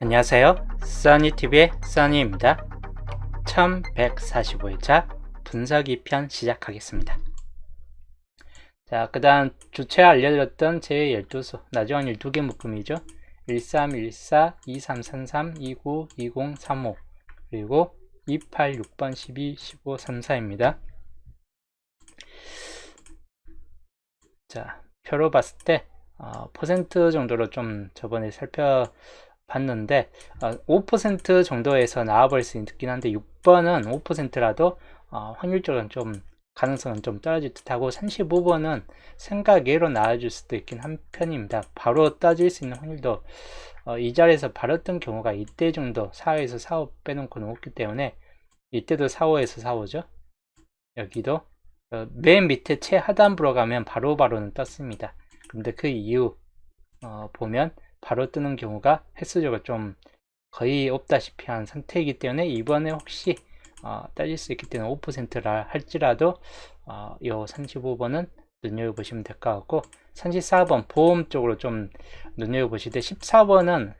안녕하세요. 써니TV의 써니입니다. 1145회차 분석이 편 시작하겠습니다. 자, 그 다음 주체 알려드렸던 제12수 나중 확률 2개 묶음이죠. 1314, 2333, 29, 20, 35 그리고 28, 6번, 12, 15, 34입니다. 자, 표로 봤을 때 퍼센트 정도로 좀 저번에 살펴봤는데 5% 정도에서 나와볼 수 있긴 한데 6번은 5%라도 확률적으로 좀 가능성은 좀 떨어질 듯하고 35번은 생각외로 나와줄 수도 있긴 한 편입니다. 바로 따질 수 있는 확률도 이 자리에서 바로 뜬 경우가 이때 정도 4호에서 4호 빼놓고는 없기 때문에 이때도 4호에서 4호죠. 여기도 맨 밑에 최하단부로 가면 바로바로는 떴습니다. 근데 그 이후 보면 바로 뜨는 경우가 횟수적으로 좀 거의 없다시피 한 상태이기 때문에 이번에 혹시 따질 수 있기 때문에 5%라 할지라도 이 35번은 눈여겨보시면 될 것 같고 34번 보험 쪽으로 좀 눈여겨보시되 14번은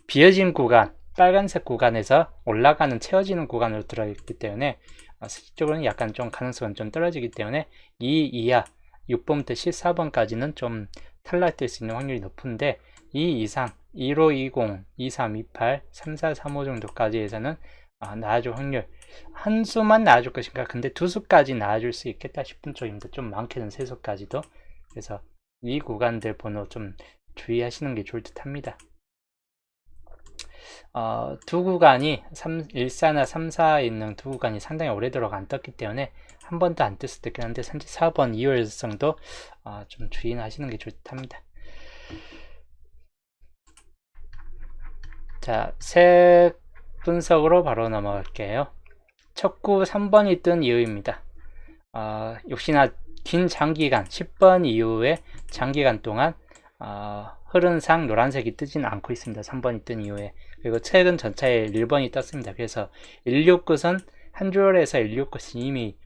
비어진 구간 빨간색 구간에서 올라가는 채워지는 구간으로 들어있기 때문에 실질적으로는 약간 좀 가능성은 좀 떨어지기 때문에 2 이하 6번부터 14번까지는 좀 탈락될 수 있는 확률이 높은데 2 이상 1520, 2328, 3435 정도까지 해서는 나와줄 확률 한 수만 나와줄 것인가 근데 두 수까지 나와줄 수 있겠다 싶은 쪽입니다. 좀 많게는 세 수까지도. 그래서 이 구간들 번호 좀 주의하시는 게 좋을 듯 합니다. 두 구간이 1사나 3사에 있는 두 구간이 상당히 오래도록 안 떴기 때문에 한 번도 안 뜰 수도 있긴 한데 34번 이월성도 좀 주의하시는 게 좋을 듯 합니다. 자, 색 분석으로 바로 넘어갈게요. 첫 구 3번이 뜬 이유입니다. 역시나 긴 장기간 10번 이후에 장기간 동안 흐른 상 노란색이 뜨지는 않고 있습니다. 3번이 뜬 이후에. 그리고 최근 전차에 1번이 떴습니다. 그래서 169선 한 줄에서 169선 이미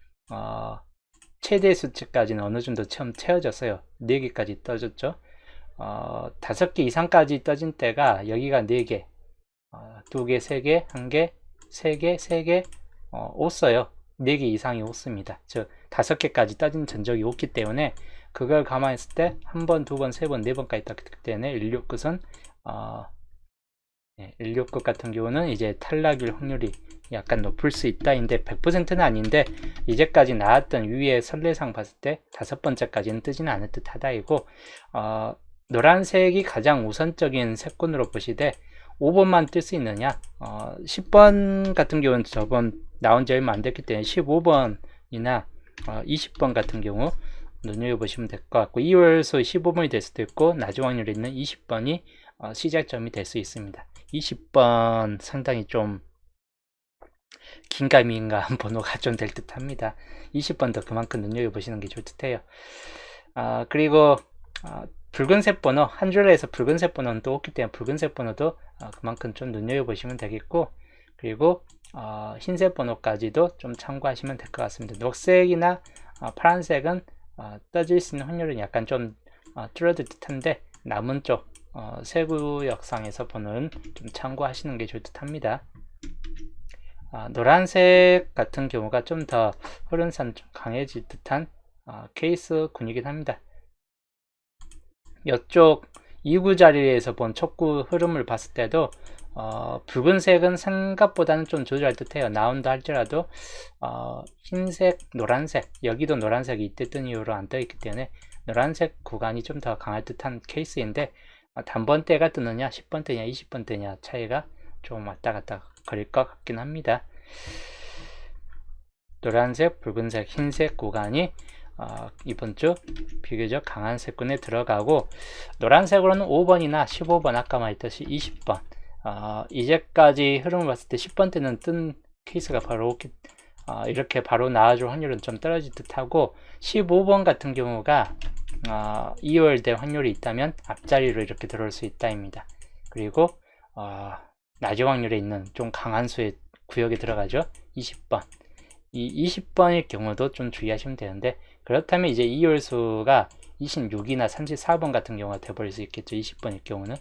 최대 수치까지는 어느 정도 처음 채워졌어요. 4개까지 떠졌죠. 5개 이상까지 떠진 때가 여기가 4개, 2개, 3개, 1개, 3개, 3개 없어요. 4개 이상이 없습니다. 즉 5개까지 떠진 전적이 없기 때문에 그걸 감안했을 때 한 번, 두 번, 세 번, 네 번까지 떴기 때문에 169선 169 같은 경우는 이제 탈락일 확률이 약간 높을 수 있다인데 100%는 아닌데 이제까지 나왔던 위에 선례상 봤을 때 5번째까지는 뜨지는 않을 듯 하다이고 노란색이 가장 우선적인 색군으로 보시되 5번만 뜰 수 있느냐 10번 같은 경우는 저번 나온 지 얼마 안 됐기 때문에 15번이나 20번 같은 경우 눈여겨보시면 될 것 같고 2월소 15번이 될 수도 있고 나중 확률이 있는 20번이 시작점이 될 수 있습니다. 20번 상당히 좀 긴가민가한 번호가 좀 될 듯 합니다. 20번도 그만큼 눈여겨보시는 게 좋을 듯 해요. 그리고 붉은색 번호 한 줄에서 붉은색 번호는 또 없기 때문에 붉은색 번호도 그만큼 좀 눈여겨보시면 되겠고 그리고 흰색 번호까지도 좀 참고하시면 될 것 같습니다. 녹색이나 파란색은 떠질 수 있는 확률은 약간 좀 줄어들 듯한데 남은 쪽 세구역상에서 번호는 좀 참고하시는 게 좋을 듯 합니다. 노란색 같은 경우가 좀 더 흐른산 좀 강해질 듯한 케이스군이긴 합니다. 이쪽 2구 자리에서 본 촉구 흐름을 봤을 때도 붉은색은 생각보다는 좀 조절할 듯해요. 나온다 할지라도 흰색, 노란색 여기도 노란색이 이때 뜬 이후로 안 떠있기 때문에 노란색 구간이 좀 더 강할 듯한 케이스인데 단번대가 뜨느냐 10번대냐 20번대냐 차이가 좀 왔다갔다 거릴 것 같긴 합니다. 노란색, 붉은색, 흰색 구간이 이번 주 비교적 강한 색군에 들어가고 노란색으로는 5번이나 15번 아까 말했듯이 20번 이제까지 흐름을 봤을 때 10번 때는 뜬 케이스가 바로 이렇게 바로 나와줄 확률은 좀 떨어질 듯 하고 15번 같은 경우가 2월 될 확률이 있다면 앞자리로 이렇게 들어올 수 있다입니다. 그리고 낮은 확률에 있는 좀 강한 수의 구역에 들어가죠. 20번 이 20번일 경우도 좀 주의하시면 되는데 그렇다면 이제 2월 수가 26이나 34번 같은 경우가 돼버릴 수 있겠죠. 20번일 경우는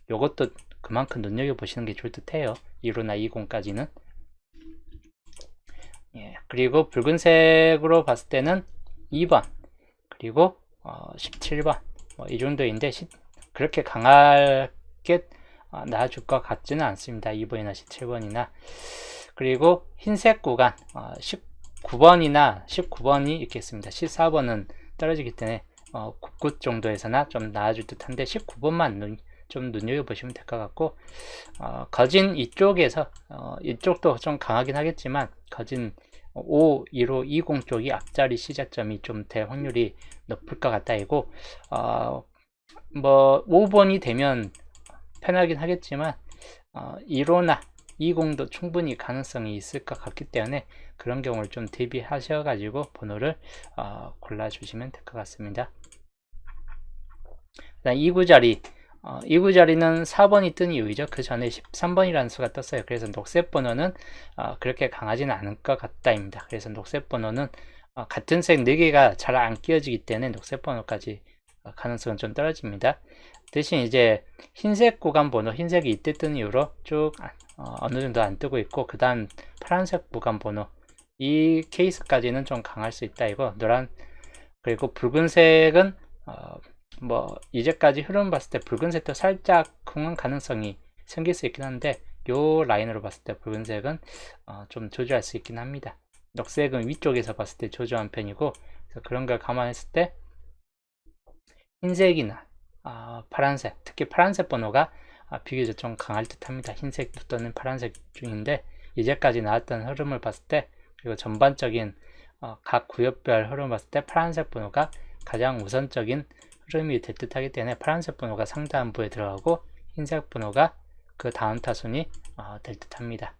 요것도 그만큼 눈여겨보시는 게 좋을 듯 해요. 1호나 20까지는. 예, 그리고 붉은색으로 봤을 때는 2번, 그리고 17번, 이 정도인데, 그렇게 강하게 나와줄 것 같지는 않습니다. 2번이나 17번이나. 그리고 흰색 구간, 19번이나 19번이 있겠습니다. 14번은 떨어지기 때문에 9굿 정도에서나 좀 나아줄 듯한데 19번만 좀 눈여겨보시면 될 것 같고, 거진 이쪽에서 이쪽도 좀 강하긴 하겠지만 거진 5, 1호, 20 쪽이 앞자리 시작점이 좀 될 확률이 높을 것 같다 이고, 뭐 5번이 되면 편하긴 하겠지만 1호나 20도 충분히 가능성이 있을 것 같기 때문에 그런 경우를 좀 대비하셔 가지고 번호를 골라주시면 될 것 같습니다. 그다음 2구 자리, 2구 자리는 4번이 뜬 이유이죠. 그 전에 13번이라는 수가 떴어요. 그래서 녹색 번호는 그렇게 강하지는 않을 것 같다입니다. 그래서 녹색 번호는 같은 색 4개가 잘 안 끼어지기 때문에 녹색 번호까지 가능성은 좀 떨어집니다. 대신 이제 흰색 구간 번호, 흰색이 이때 뜬 이후로 쭉 어느 정도 안 뜨고 있고, 그 다음 파란색 구간 번호, 이 케이스까지는 좀 강할 수 있다 이거. 그리고 붉은색은 뭐 이제까지 흐름 봤을 때 붉은색도 살짝 흥한 가능성이 생길 수 있긴 한데, 요 라인으로 봤을 때 붉은색은 좀 조절할 수 있긴 합니다. 녹색은 위쪽에서 봤을 때 조절한 편이고, 그래서 그런 걸 감안했을 때 흰색이나 파란색, 특히 파란색 번호가 비교적 좀 강할 듯 합니다. 흰색 또는 파란색 중인데, 이제까지 나왔던 흐름을 봤을 때, 그리고 전반적인 각 구역별 흐름을 봤을 때 파란색 번호가 가장 우선적인 흐름이 될 듯 하기 때문에 파란색 번호가 상단부에 들어가고 흰색 번호가 그 다음 타순이 될 듯 합니다.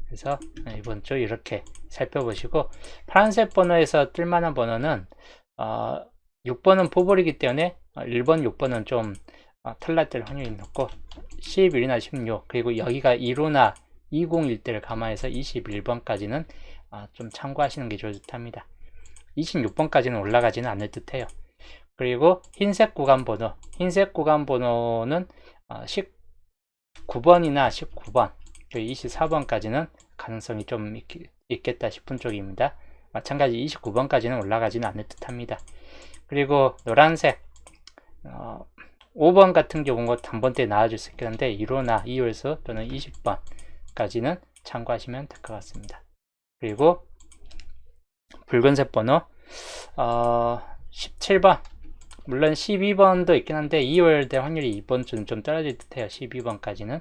그래서 이번 주 이렇게 살펴보시고, 파란색 번호에서 뜰만한 번호는 6번은 포볼이기 때문에 1번, 6번은 좀 탈락될 확률이 높고, 11이나 16, 그리고 여기가 1호나 20일 때를 감안해서 21번까지는 좀 참고하시는 게 좋을 듯 합니다. 26번까지는 올라가지는 않을 듯 해요. 그리고 흰색 구간 번호, 흰색 구간 번호는 19번이나 19번, 그리고 24번까지는 가능성이 좀 있겠다 싶은 쪽입니다. 마찬가지 29번까지는 올라가지는 않을 듯 합니다. 그리고 노란색 5번 같은 경우는 단번때 나와줄 수 있겠는데 1호나 2홀수 또는 20번까지는 참고하시면 될 것 같습니다. 그리고 붉은색 번호 17번, 물론 12번도 있긴 한데 2월 될 확률이 2번쯤 좀 떨어질 듯 해요. 12번까지는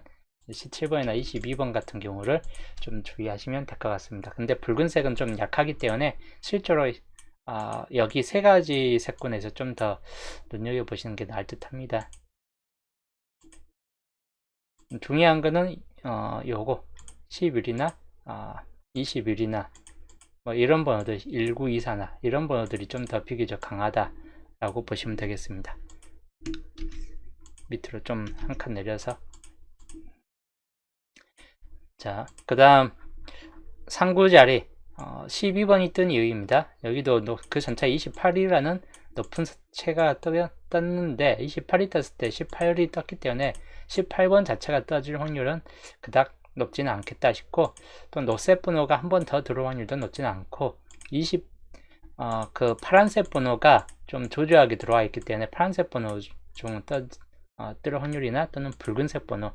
17번이나 22번 같은 경우를 좀 주의하시면 될 것 같습니다. 근데 붉은색은 좀 약하기 때문에 실제로 여기 세 가지 색군에서 좀 더 눈여겨보시는 게 나을 듯 합니다. 중요한 거는 요거 11이나 21이나 뭐 이런 번호들, 1924나 이런 번호들이 좀 더 비교적 강하다라고 보시면 되겠습니다. 밑으로 좀 한 칸 내려서, 자, 그 다음 상구 자리 12번이 뜬 이유입니다. 여기도 그 전차 28이라는 높은 채가 떴는데 28이 떴을 때 18이 떴기 때문에 18번 자체가 떠질 확률은 그닥 높지는 않겠다 싶고, 또 녹색 번호가 한 번 더 들어올 확률도 높지는 않고, 그 파란색 번호가 좀 조조하게 들어와 있기 때문에 파란색 번호 중 뜰 확률이나 또는 붉은색 번호,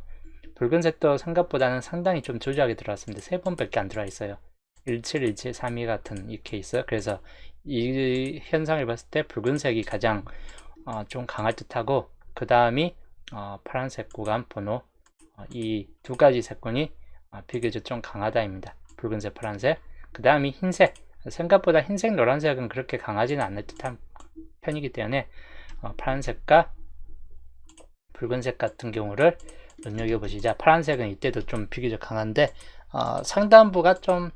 붉은색도 생각보다는 상당히 좀 조조하게 들어왔습니다. 3번밖에 안 들어와 있어요. 17, 17, 32 같은 이 케이스. 그래서 이 현상을 봤을 때 붉은색이 가장 좀 강할 듯하고, 그 다음이 파란색 구간 번호, 이 두 가지 색군이 비교적 좀 강하다입니다. 붉은색, 파란색. 그 다음이 흰색. 생각보다 흰색, 노란색은 그렇게 강하지는 않을 듯한 편이기 때문에 파란색과 붉은색 같은 경우를 눈여겨보시자. 파란색은 이때도 좀 비교적 강한데 상단부가 좀,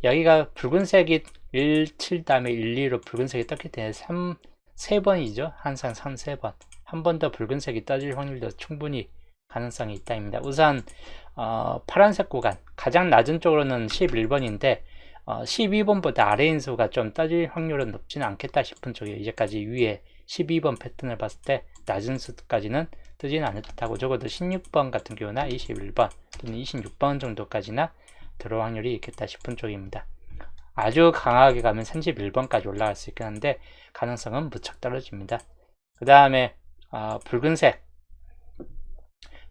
여기가 붉은색이 17 다음에 1, 2로 붉은색이 떴기 때문에 3번이죠. 항상 3번. 한 번 더 붉은색이 떠질 확률도 충분히 가능성이 있다입니다. 우선 파란색 구간 가장 낮은 쪽으로는 11번인데 12번보다 아래인 수가 좀 떠질 확률은 높지는 않겠다 싶은 쪽이에요. 이제까지 위에 12번 패턴을 봤을 때 낮은 수까지는 뜨지는 않을 듯하고 적어도 16번 같은 경우나 21번 또는 26번 정도까지나 들어올 확률이 있겠다 싶은 쪽입니다. 아주 강하게 가면 31번까지 올라갈 수 있긴 한데 가능성은 무척 떨어집니다. 그 다음에 붉은색은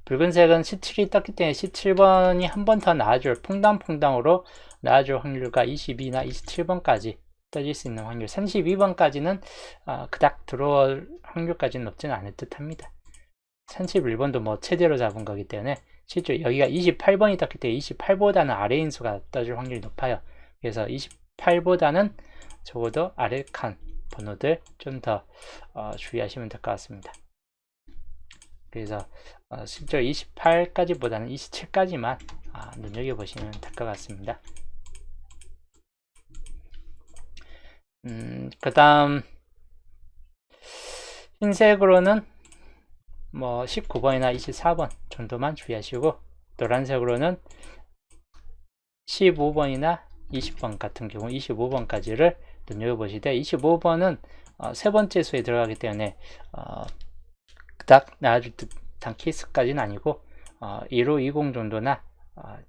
17이 떴기 때문에 17번이 한 번 더 나와줄 퐁당퐁당으로 나와줄 확률과 22나 27번까지 떠질 수 있는 확률, 32번까지는 그닥 들어올 확률까지는 높지는 않을 듯 합니다. 31번도 뭐 최대로 잡은 거기 때문에 실제 여기가 28번이 떴기 때문에 28보다는 아래 인수가 떠줄 확률이 높아요. 그래서 28보다는 적어도 아래 칸 번호들 좀 더 주의하시면 될 것 같습니다. 그래서 실제로 28까지보다는 27까지만 눈여겨보시면 될 것 같습니다. 그 다음 흰색으로는 뭐 19번이나 24번 정도만 주의하시고, 노란색으로는 15번이나 20번 같은 경우 25번까지를 눈여겨보시되, 25번은 세 번째 수에 들어가기 때문에 그닥 나아줄 듯한 케이스까지는 아니고 1520 정도나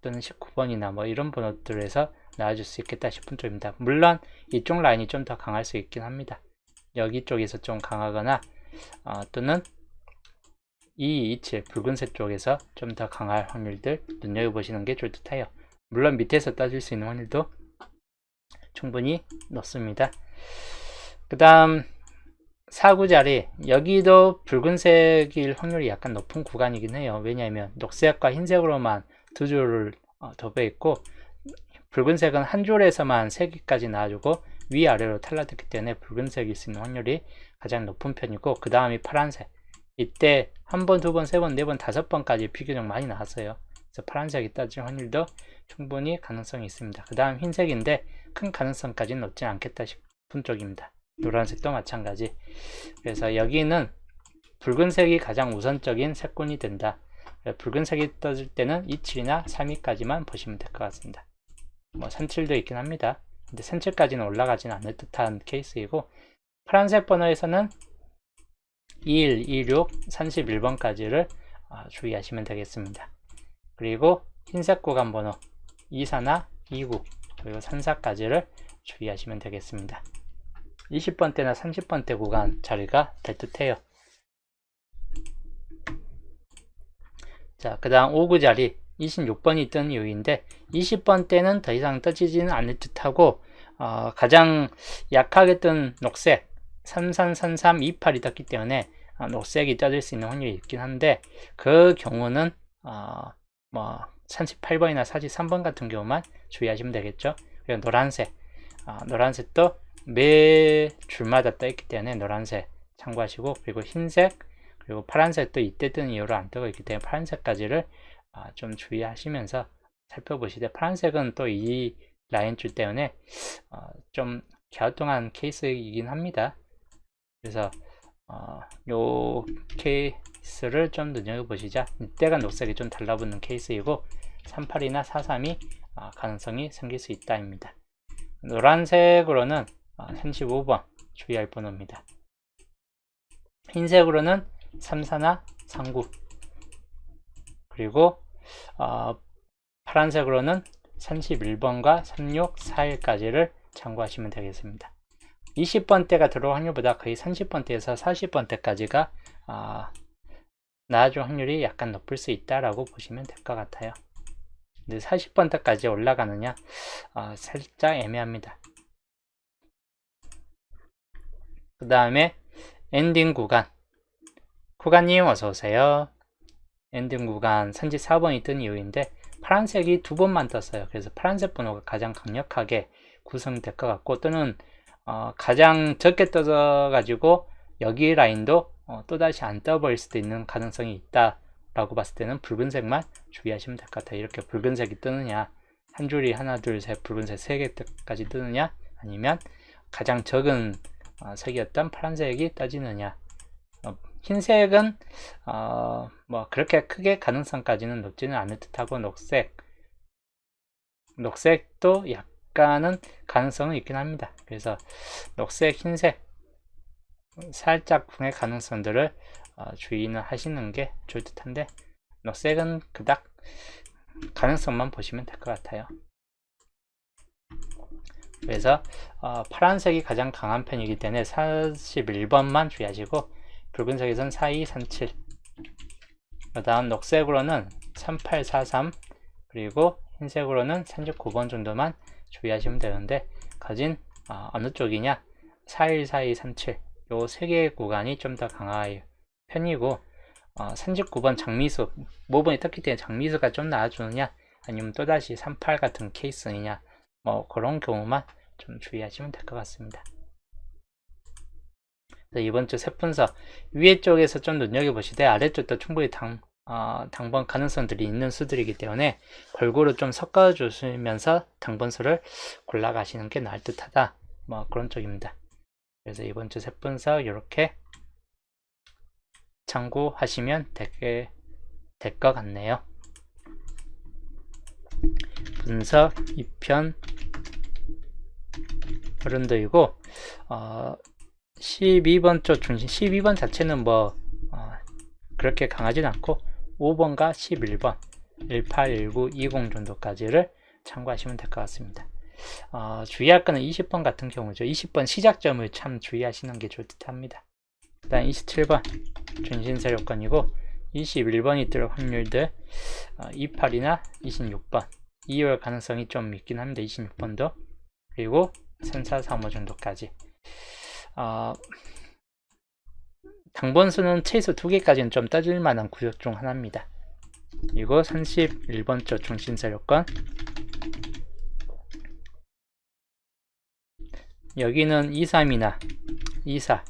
또는 19번이나 뭐 이런 번호들에서 나와줄 수 있겠다 싶은 쪽입니다. 물론 이쪽 라인이 좀 더 강할 수 있긴 합니다. 여기 쪽에서 좀 강하거나 또는 2227 붉은색 쪽에서 좀 더 강할 확률들 눈여겨보시는 게 좋을 듯해요. 물론 밑에서 따질 수 있는 확률도 충분히 높습니다. 그 다음 4구자리, 여기도 붉은색일 확률이 약간 높은 구간이긴 해요. 왜냐하면 녹색과 흰색으로만 두 줄을 덮여 있고, 붉은색은 한 줄에서만 3개까지 나와주고 위아래로 탈락됐기 때문에 붉은색일 수 있는 확률이 가장 높은 편이고, 그 다음이 파란색. 이때 한 번, 두 번, 세 번, 네 번, 5번까지 비교적 많이 나왔어요. 그래서 파란색이 따질 확률도 충분히 가능성이 있습니다. 그 다음 흰색인데 큰 가능성까지는 높지 않겠다 싶은 쪽입니다. 노란색도 마찬가지. 그래서 여기는 붉은색이 가장 우선적인 색군이 된다. 붉은색이 떠질 때는 27이나 32까지만 보시면 될 것 같습니다. 뭐 37도 있긴 합니다. 근데 37까지는 올라가지는 않을 듯한 케이스이고, 파란색 번호에서는 21, 26, 31번까지를 주의하시면 되겠습니다. 그리고 흰색 구간 번호 24나 29 그리고 34까지를 주의하시면 되겠습니다. 20번대나 30번대 구간 자리가 될 듯해요. 자, 그 다음 5구 자리 26번이 뜬 이유인데, 20번대는 더 이상 떠지지는 않을 듯하고 가장 약하게 뜬 녹색 3333 28이 떴기 때문에 녹색이 떠질 수 있는 확률이 있긴 한데, 그 경우는 뭐 38번이나 43번 같은 경우만 주의하시면 되겠죠. 그리고 노란색도 매 줄마다 떠 있기 때문에 노란색 참고하시고, 그리고 흰색 그리고 파란색도 이때 뜬 이유로 안 뜨고 있기 때문에 파란색까지를 좀 주의하시면서 살펴보시되, 파란색은 또 이 라인줄 때문에 좀 갸우뚱한 케이스이긴 합니다. 그래서 요 케이스를 좀 눈여겨보시자. 이때가 녹색이 좀 달라붙는 케이스이고 38이나 43이 가능성이 생길 수 있다입니다. 노란색으로는 35번 주의할 번호입니다. 흰색으로는 34나 39, 그리고 파란색으로는 31번과 36, 41까지를 참고하시면 되겠습니다. 20번대가 들어올 확률보다 거의 30번대에서 40번대까지가 나아줄 확률이 약간 높을 수 있다라고 보시면 될 것 같아요. 근데 40번대까지 올라가느냐 살짝 애매합니다. 그 다음에 엔딩 구간님 어서오세요. 엔딩 구간 34번이 뜬 이유인데, 파란색이 2번만 떴어요. 그래서 파란색 번호가 가장 강력하게 구성될 것 같고, 또는 가장 적게 떠져 가지고 여기 라인도 또다시 안 떠버릴 수도 있는 가능성이 있다 라고 봤을 때는 붉은색만 주의하시면 될 것 같아요. 이렇게 붉은색이 뜨느냐, 한 줄이 하나 둘 셋 붉은색 3개까지 뜨느냐, 아니면 가장 적은 색이었던 파란색이 떠지느냐. 흰색은 뭐 그렇게 크게 가능성까지는 높지는 않을 듯하고, 녹색도 약간은 가능성은 있긴 합니다. 그래서 녹색, 흰색 살짝 분의 가능성들을 주의는 하시는 게 좋을 듯한데, 녹색은 그닥 가능성만 보시면 될 것 같아요. 그래서 파란색이 가장 강한 편이기 때문에 41번만 주의하시고, 붉은색에서는 4237, 그 다음 녹색으로는 3843, 그리고 흰색으로는 39번 정도만 주의하시면 되는데, 가진 어느 쪽이냐, 41, 42, 37, 요 세 개의 구간이 좀 더 강한 편이고, 39번 장미수, 모번이 떴기 때문에 장미수가 좀 나와주느냐, 아니면 또다시 38 같은 케이스느냐, 뭐 그런 경우만 좀 주의하시면 될 것 같습니다. 이번 주 세분서 위에 쪽에서 좀 눈여겨보시되, 아래쪽도 충분히 당번 가능성들이 있는 수들이기 때문에 골고루 좀 섞어주시면서 당번수를 골라가시는 게 나을 듯하다, 뭐 그런 쪽입니다. 그래서 이번 주 세분서 이렇게 참고하시면 될 것 같네요. 분석 2편 흐름도이고, 12번 쪽 중심, 12번 자체는 뭐 그렇게 강하진 않고, 5번과 11번, 18, 19, 20 정도까지를 참고하시면 될 것 같습니다. 주의할 거는 20번 같은 경우죠. 20번 시작점을 참 주의하시는 게 좋을 듯 합니다. 그 다음 27번 중심세력권이고, 21번이 뜰 확률들 28이나 26번 2월 가능성이 좀 있긴 합니다. 26번도. 그리고 3, 4, 3, 5 정도까지. 당번수는 최소 2개까지는 좀 떠질 만한 구역 중 하나입니다. 그리고 31번 쪽 중심세력권, 여기는 23이나 24,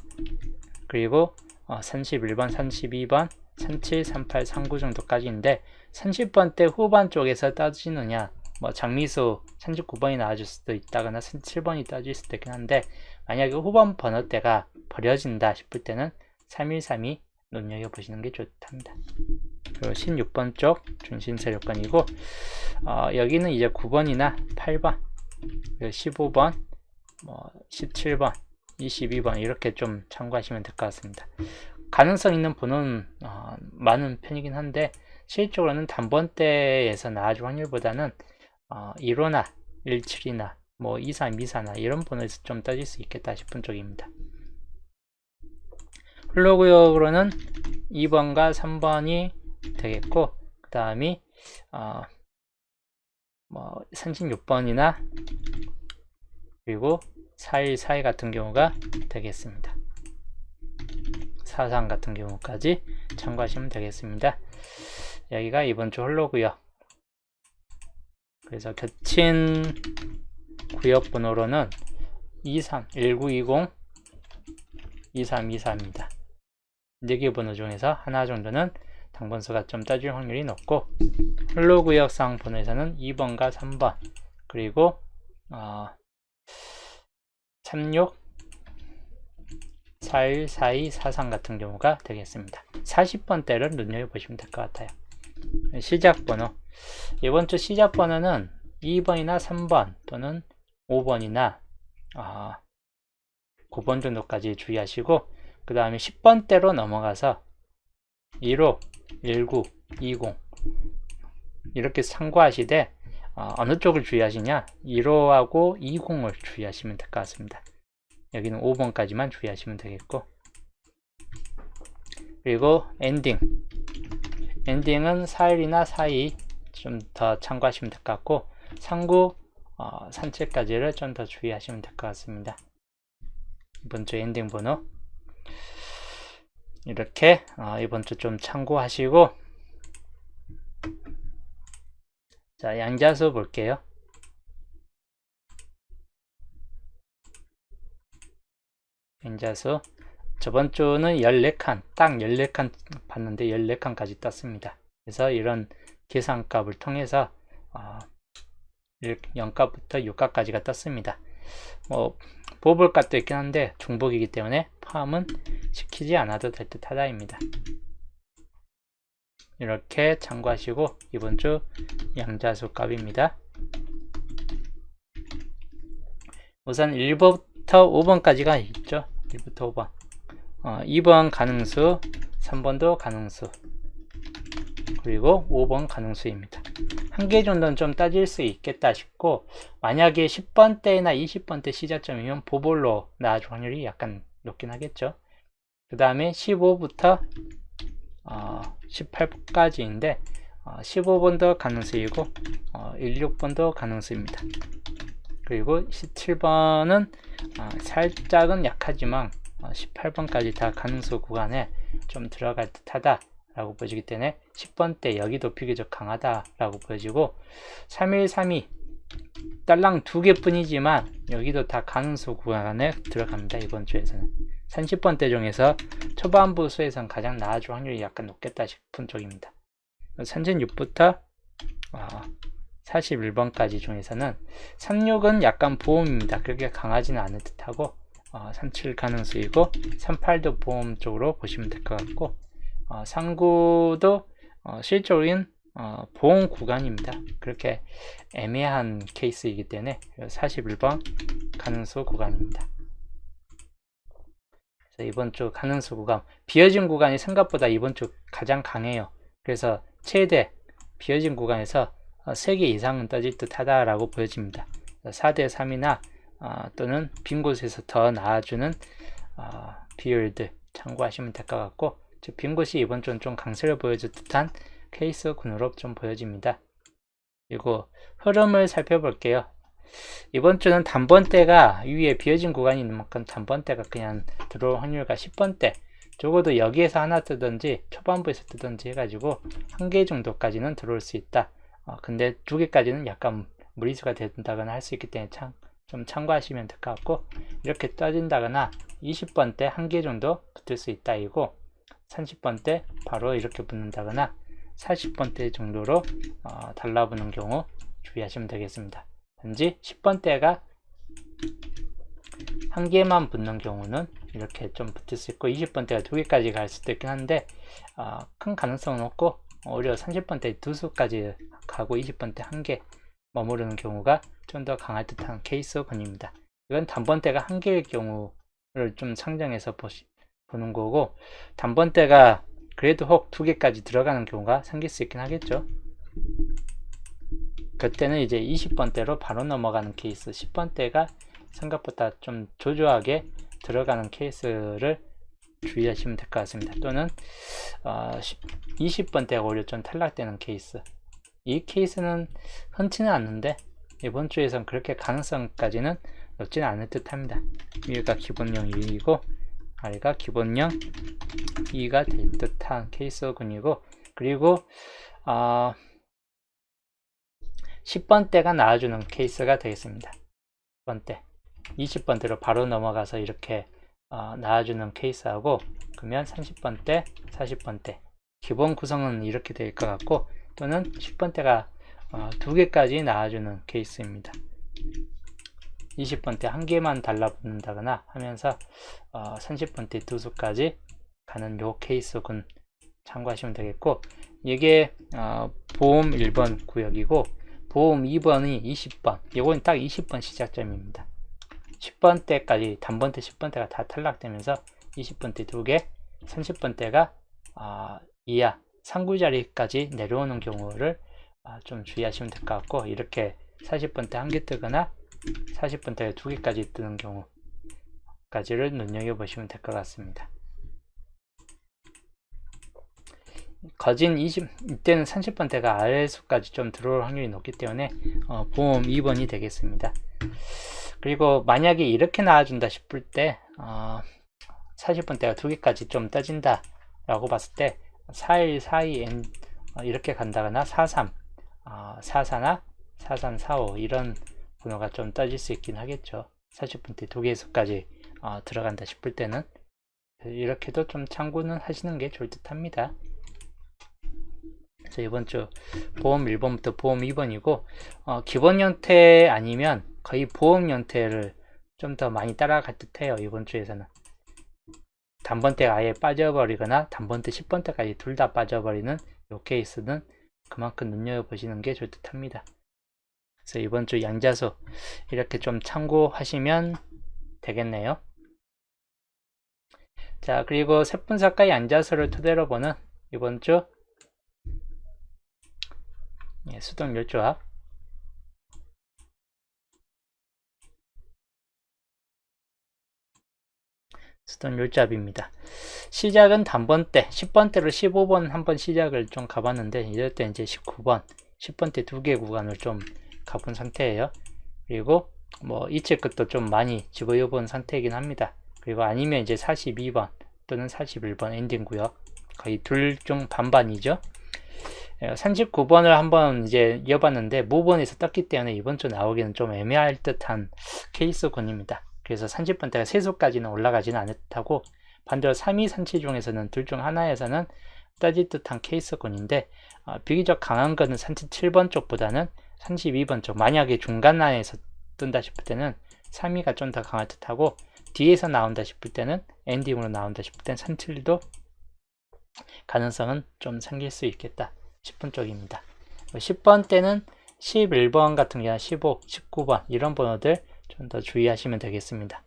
그리고 31번, 32번, 37, 38, 39 정도까지인데, 30번 대 후반 쪽에서 따지느냐, 뭐 장미수 39번이 나와줄 수도 있다거나 37번이 따질 수도 있긴 한데, 만약에 후반 번호대가 버려진다 싶을 때는 3132 눈여겨보시는 게 좋답니다. 그리고 16번 쪽 중심세력권이고, 여기는 이제 9번이나 8번, 15번, 뭐 17번, 22번 이렇게 좀 참고하시면 될 것 같습니다. 가능성 있는 번호는 많은 편이긴 한데, 실질적으로는 단번대에서 나와줄 확률보다는 1호나 17이나 뭐 23, 24나 이런 번호에서 좀 떠질 수 있겠다 싶은 쪽입니다. 흘러구역으로는 2번과 3번이 되겠고, 그 다음이 뭐 36번이나 그리고 41, 42 같은 경우가 되겠습니다. 43 같은 경우까지 참고하시면 되겠습니다. 여기가 이번 주 흘러구역. 그래서 겹친 구역 번호로는 23, 1920, 2324입니다. 4개 번호 중에서 하나 정도는 당번수가 좀 따질 확률이 높고, 흘러구역상 번호에서는 2번과 3번, 그리고 36, 41, 42, 43 같은 경우가 되겠습니다. 40번대를 눈여겨보시면 될 것 같아요. 시작 번호, 이번 주 시작 번호는 2번이나 3번 또는 5번이나 9번 정도까지 주의하시고, 그 다음에 10번대로 넘어가서 15, 19, 20 이렇게 참고하시되, 어느 쪽을 주의하시냐, 15하고 20을 주의하시면 될 것 같습니다. 여기는 5번까지만 주의하시면 되겠고, 그리고 엔딩은 41이나 42 좀 더 참고하시면 될 것 같고, 39, 37까지를 좀 더 주의하시면 될 것 같습니다. 이번 주 엔딩 번호 이렇게 이번 주 좀 참고하시고, 자, 양자수 볼게요. 양자수 저번 주는 14칸, 딱 14칸 봤는데 14칸까지 떴습니다. 그래서 이런 계산값을 통해서 0값부터 6값까지가 떴습니다. 뭐 뽑을 값도 있긴 한데 중복이기 때문에 포함은 시키지 않아도 될 듯 하다입니다. 이렇게 참고하시고, 이번 주 양자수 값입니다. 우선 1번부터 5번까지가 있죠. 1부터 5번. 2번 가능수 3번도 가능수, 그리고 5번 가능수입니다. 한 개 정도는 좀 따질 수 있겠다 싶고, 만약에 10번대나 20번대 시작점이면 보볼로 나와줄 확률이 약간 높긴 하겠죠. 그 다음에 15부터 18번까지인데 15번도 가능수이고 16번도 가능수입니다. 그리고 17번은 살짝은 약하지만 18번까지 다 가능수 구간에 좀 들어갈 듯하다 라고 보여지기 때문에 10번대 여기도 비교적 강하다 라고 보여지고, 3132 딸랑 2개 뿐이지만 여기도 다 가능수 구간에 들어갑니다. 이번 주에서는 30번대 중에서 초반부 수에선 가장 나아질 확률이 약간 높겠다 싶은 쪽입니다. 36부터 41번까지 중에서는 36은 약간 보험입니다. 그렇게 강하지는 않을 듯하고 37 가능수이고, 38도 보험 쪽으로 보시면 될 것 같고, 39도 실적인 보험 구간입니다. 그렇게 애매한 케이스이기 때문에 41번 가능수 구간입니다. 그래서 이번 주 가능수 구간, 비어진 구간이 생각보다 이번 주 가장 강해요. 그래서 최대 비어진 구간에서 3개 이상은 떠질 듯 하다라고 보여집니다. 4대 3이나 또는 빈 곳에서 더 나아주는 비율들 참고하시면 될 것 같고, 빈 곳이 이번 주는 좀 강세를 보여줄 듯한 케이스 군으로 좀 보여집니다. 그리고 흐름을 살펴볼게요. 이번 주는 단번대가 위에 비어진 구간이 있는 만큼 단번대가 그냥 들어올 확률과 10번대 적어도 여기에서 하나 뜨든지 초반부에서 뜨든지 해가지고 한 개 정도까지는 들어올 수 있다. 근데 2개까지는 약간 무리수가 된다거나 할 수 있기 때문에 좀 참고하시면 될 것 같고, 이렇게 떠진다거나 20번대 한 개 정도 붙을 수 있다 이고, 30번대 바로 이렇게 붙는다거나 40번대 정도로 달라붙는 경우 주의하시면 되겠습니다. 단지 10번대가 한 개만 붙는 경우는 이렇게 좀 붙을 수 있고, 20번대가 2개까지 갈 수도 있긴 한데 큰 가능성은 없고, 오히려 30번대 2수까지 가고 20번대 한 개 머무르는 경우가 좀 더 강할 듯한 케이스군입니다. 이건 단번대가 한 개일 경우를 좀 상정해서 보는 거고, 단번대가 그래도 혹 2개까지 들어가는 경우가 생길 수 있긴 하겠죠. 그때는 이제 20번대로 바로 넘어가는 케이스, 10번대가 생각보다 좀 조조하게 들어가는 케이스를 주의하시면 될 것 같습니다. 또는 20번대가 오히려 좀 탈락되는 케이스, 이 케이스는 흔치는 않는데 이번 주에선 그렇게 가능성까지는 높지는 않을 듯 합니다. 위가 기본형 1이고 아래가 기본형 2가 될 듯한 케이스군이고, 그리고 10번대가 나와주는 케이스가 되겠습니다. 10번대, 20번대로 바로 넘어가서 이렇게 나와주는 케이스하고, 그러면 30번대, 40번대 기본 구성은 이렇게 될 것 같고, 또는 10번대가 2개까지 나와주는 케이스입니다. 20번대 한 개만 달라붙는다거나 하면서 30번대 2수까지 가는 요 케이스군 참고하시면 되겠고, 이게 보험 1번 구역이고 보험 2번이 20번, 이건 딱 20번 시작점입니다. 10번대까지 단번대 10번대가 다 탈락되면서 20번대 2개, 30번대가 이하 상구자리까지 내려오는 경우를 좀 주의하시면 될 것 같고, 이렇게 40번대 한 개 뜨거나 40번대가 2개까지 뜨는 경우까지를 눈여겨보시면 될 것 같습니다. 거진 이때는 30번대가 아래수까지 좀 들어올 확률이 높기 때문에 보험 2번이 되겠습니다. 그리고 만약에 이렇게 나와준다 싶을 때 40번대가 2개까지 좀 떠진다 라고 봤을 때 41, 42 이렇게 간다거나 43, 44나 43, 45 이런 번호가 좀 떠질 수 있긴 하겠죠. 40번대 2개수까지 들어간다 싶을 때는 이렇게도 좀 참고는 하시는 게 좋을 듯 합니다. 그래서 이번 주 보험 1번부터 보험 2번이고 기본 형태 아니면 거의 보험 형태를 좀 더 많이 따라갈 듯 해요. 이번 주에서는 단번대가 아예 빠져버리거나 단번대 10번대까지 둘 다 빠져버리는 이 케이스는 그만큼 눈여겨보시는 게 좋을 듯 합니다. 그래서 이번 주 양자수 이렇게 좀 참고하시면 되겠네요. 자, 그리고 세분사까지 앉아서를 토대로 보는 이번 주 수동률조합. 수동률조합입니다. 시작은 단번대 10번대로 15번 한번 시작을 좀 가봤는데, 이럴 때 이제 19번 10번대 두 개 구간을 좀 가본 상태예요. 그리고 뭐 이체 끝도 좀 많이 집어여 본 상태이긴 합니다. 그리고 아니면 이제 42번 또는 41번 엔딩 구역, 거의 둘 중 반반이죠. 39번을 한번 이제 이어봤는데 모번에서 떴기 때문에 이번 주 나오기는 좀 애매할 듯한 케이스군입니다. 그래서 30번대가 세수까지는 올라가지는 않을 듯하고, 반대로 3위 산치 중에서는 둘 중 하나에서는 떠질 듯한 케이스군인데, 비교적 강한 거는 산치 7번 쪽보다는 32번 쪽, 만약에 중간라인에서 뜬다 싶을 때는 3위가 좀 더 강할 듯하고, 뒤에서 나온다 싶을 때는 엔딩으로 나온다 싶을 때는 산칠도 가능성은 좀 생길 수 있겠다 싶은 쪽입니다. 10번 때는 11번 같은 경우는 15, 19번 이런 번호들 좀 더 주의하시면 되겠습니다.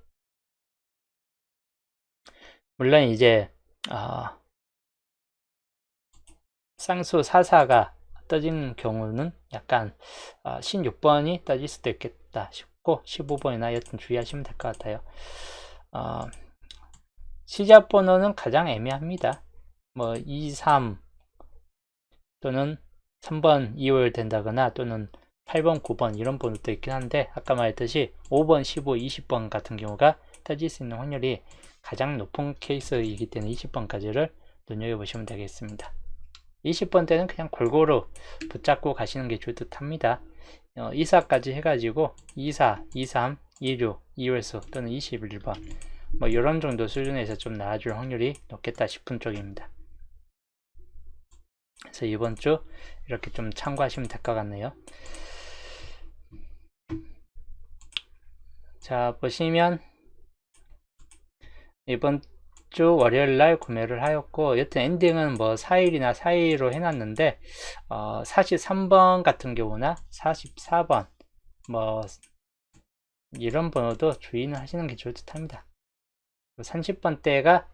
물론 이제 쌍수 44가 떠지는 경우는 약간 16번이 떠질 수도 있겠다 싶고, 15번이나 여튼 주의하시면 될 것 같아요. 시작 번호는 가장 애매합니다. 뭐 2, 3 또는 3번 2월 된다거나 또는 8번 9번 이런 번호도 있긴 한데, 아까 말했듯이 5번 15 20번 같은 경우가 떠질 수 있는 확률이 가장 높은 케이스이기 때문에 20번까지를 눈여겨보시면 되겠습니다. 20번 때는 그냥 골고루 붙잡고 가시는 게 좋을 듯 합니다. 24까지 해가지고 24, 23, 26, 2월수 또는 21번 뭐 이런 정도 수준에서 좀 나와줄 확률이 높겠다 싶은 쪽입니다. 그래서 이번 주 이렇게 좀 참고하시면 될 것 같네요. 자, 보시면 이번 주 월요일날 구매를 하였고, 여튼 엔딩은 뭐 4일이나 4일로 해놨는데 43번 같은 경우나 44번 뭐 이런 번호도 주의는 하시는 게 좋을 듯 합니다. 30번대가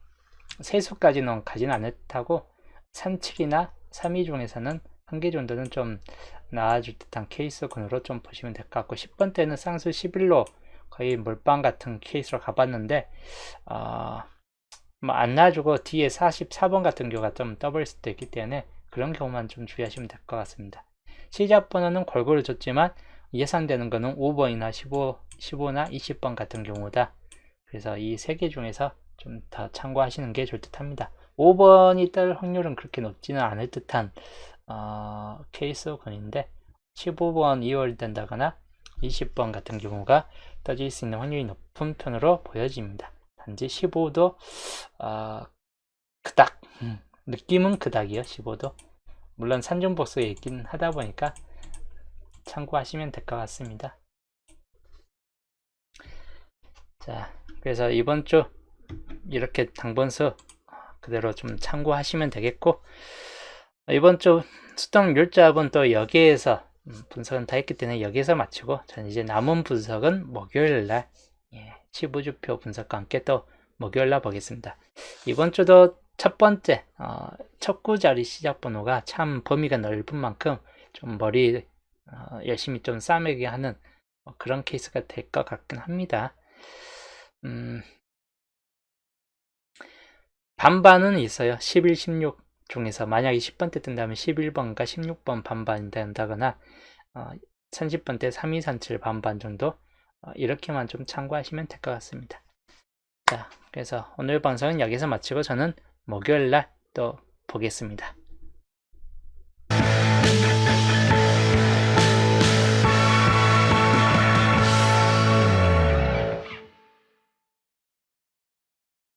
세수까지는 가지는 않을 듯하고, 37이나 3위 중에서는 한 개 정도는 좀 나와줄 듯한 케이스군으로 좀 보시면 될 것 같고, 10번대는 쌍수 11로 거의 몰빵 같은 케이스로 가봤는데 뭐 안 놔주고 뒤에 44번 같은 경우가 좀 떠버릴 수도 있기 때문에 그런 경우만 좀 주의하시면 될 것 같습니다. 시작 번호는 골고루 줬지만 예상되는 거는 5번이나 15나 20번 같은 경우다. 그래서 이 세 개 중에서 좀 더 참고하시는 게 좋을 듯 합니다. 5번이 뜰 확률은 그렇게 높지는 않을 듯한 케이스군인데, 15번 2월 된다거나 20번 같은 경우가 떠질 수 있는 확률이 높은 편으로 보여집니다. 단지 15도 그닥 느낌은 그닥이요. 15도 물론 산중복수에 있긴 하다 보니까 참고하시면 될 것 같습니다. 자, 그래서 이번 주 이렇게 당번수 그대로 좀 참고하시면 되겠고, 이번 주 수동률조합은 또 여기에서 분석은 다 했기 때문에 여기에서 마치고, 저는 이제 남은 분석은 목요일날 15주표 분석과 함께 또 목요일날 보겠습니다. 이번 주도 첫 번째 첫 구자리 시작 번호가 참 범위가 넓은 만큼 좀 머리 열심히 좀 싸매게 하는 그런 케이스가 될 것 같긴 합니다. 반반은 있어요. 11, 16 중에서 만약에 10번대 뜬다면 11번과 16번 반반이 된다거나 30번대 3237 반반 정도, 이렇게만 좀 참고하시면 될 것 같습니다. 자, 그래서 오늘 방송은 여기서 마치고 저는 목요일날 또 보겠습니다.